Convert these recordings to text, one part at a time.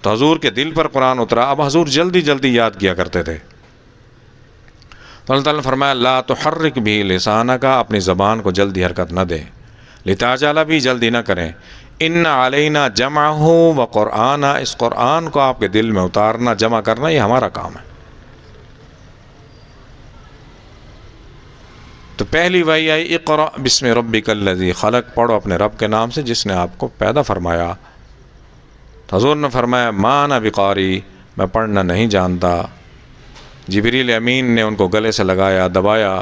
تو حضور کے دل پر قرآن اترا. اب حضور جلدی جلدی یاد کیا کرتے تھے. تو اللہ تعالیٰ نے فرمایا لا تحرک بھی لسانک، اپنی زبان کو جلدی حرکت نہ دیں. لتعجل بھی، جلدی نہ کریں. ان علینا جمعہ و قرآن، اس قرآن کو آپ کے دل میں اتارنا، جمع کرنا، یہ ہمارا کام ہے. تو پہلی وحی آئی اقرأ بسم ربک الذی خلق، پڑھو اپنے رب کے نام سے جس نے آپ کو پیدا فرمایا. تو حضور نے فرمایا ما انا بقاری، میں پڑھنا نہیں جانتا. جبریل امین نے ان کو گلے سے لگایا، دبایا،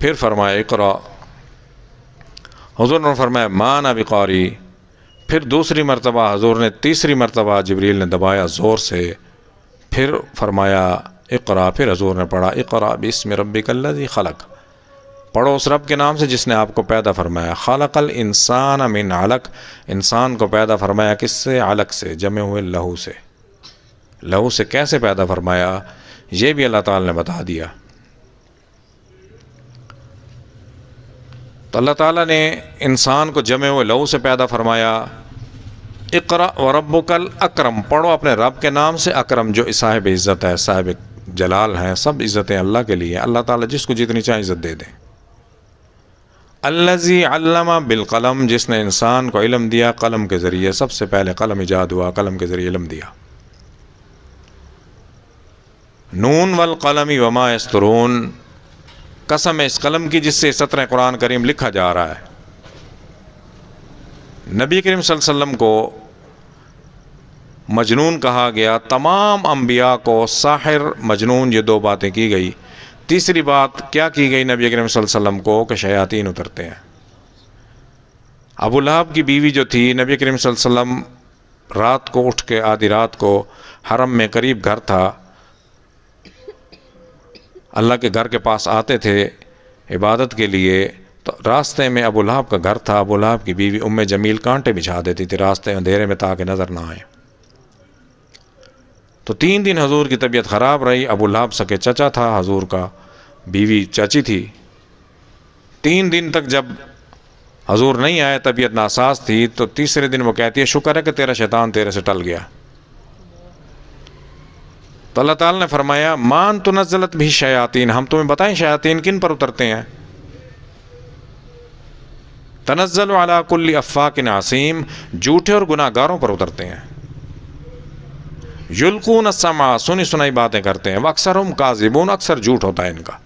پھر فرمایا اقرأ. حضور نے فرمایا ما انا بقاری. پھر دوسری مرتبہ حضور نے، تیسری مرتبہ جبریل نے دبایا زور سے، پھر فرمایا اقرأ. پھر حضور نے پڑھا اقرأ بسم ربک الذی خلق، پڑھو اس رب کے نام سے جس نے آپ کو پیدا فرمایا. خلق الانسان من علق، انسان کو پیدا فرمایا کس سے؟ علق سے، جمع ہوئے لہو سے. لہو سے کیسے پیدا فرمایا یہ بھی اللہ تعالیٰ نے بتا دیا. تو اللہ تعالیٰ نے انسان کو جمع ہوئے لہو سے پیدا فرمایا. اقرأ وربک الاکرم، پڑھو اپنے رب کے نام سے. اکرم جو صاحب عزت ہے، صاحب جلال ہیں، سب عزتیں اللہ کے لیے. اللہ تعالیٰ جس کو جتنی چاہے عزت دے دیں. الذی علم بالقلم، جس نے انسان کو علم دیا قلم کے ذریعے. سب سے پہلے قلم ایجاد ہوا، قلم کے ذریعے علم دیا. نون والقلم وما یسطرون، قسم ہے اس قلم کی جس سے سطر قرآن کریم لکھا جا رہا ہے. نبی کریم صلی اللہ علیہ وسلم کو مجنون کہا گیا. تمام انبیاء کو ساحر، مجنون، یہ دو باتیں کی گئی. تیسری بات کیا کی گئی نبی کریم صلی اللہ علیہ وسلم کو؟ کہ شیاطین اترتے ہیں. ابو لہب کی بیوی جو تھی، نبی کریم صلی اللہ علیہ وسلم رات کو اٹھ کے، آدھی رات کو، حرم میں قریب گھر تھا، اللہ کے گھر کے پاس آتے تھے عبادت کے لیے. تو راستے میں ابو لہب کا گھر تھا. ابو لہب کی بیوی ام جمیل کانٹے بچھا دیتی تھی راستے میں اندھیرے میں تاکہ نظر نہ آئے. تو 3 دن حضور کی طبیعت خراب رہی. ابو لہب سکے چچا تھا حضور کا، بیوی چاچی تھی. 3 دن تک جب حضور نہیں آئے، طبیعت ناساز تھی. تو تیسرے دن وہ کہتی ہے شکر ہے کہ تیرا شیطان تیرے سے ٹل گیا. تو اللہ تعالیٰ نے فرمایا مان تنزلت بھی شیاطین، ہم تمہیں بتائیں شیاطین کن پر اترتے ہیں. تنزل علی کل افاک عصیم، جھوٹے اور گناہ گاروں پر اترتے ہیں. یلقون السمع، سنی سنائی باتیں کرتے ہیں. واکثرهم کاذبون، اکثر جھوٹ ہوتا ہے ان کا.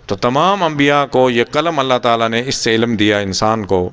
تو تمام انبیاء کو یہ قلم اللہ تعالیٰ نے اس سے علم دیا انسان کو.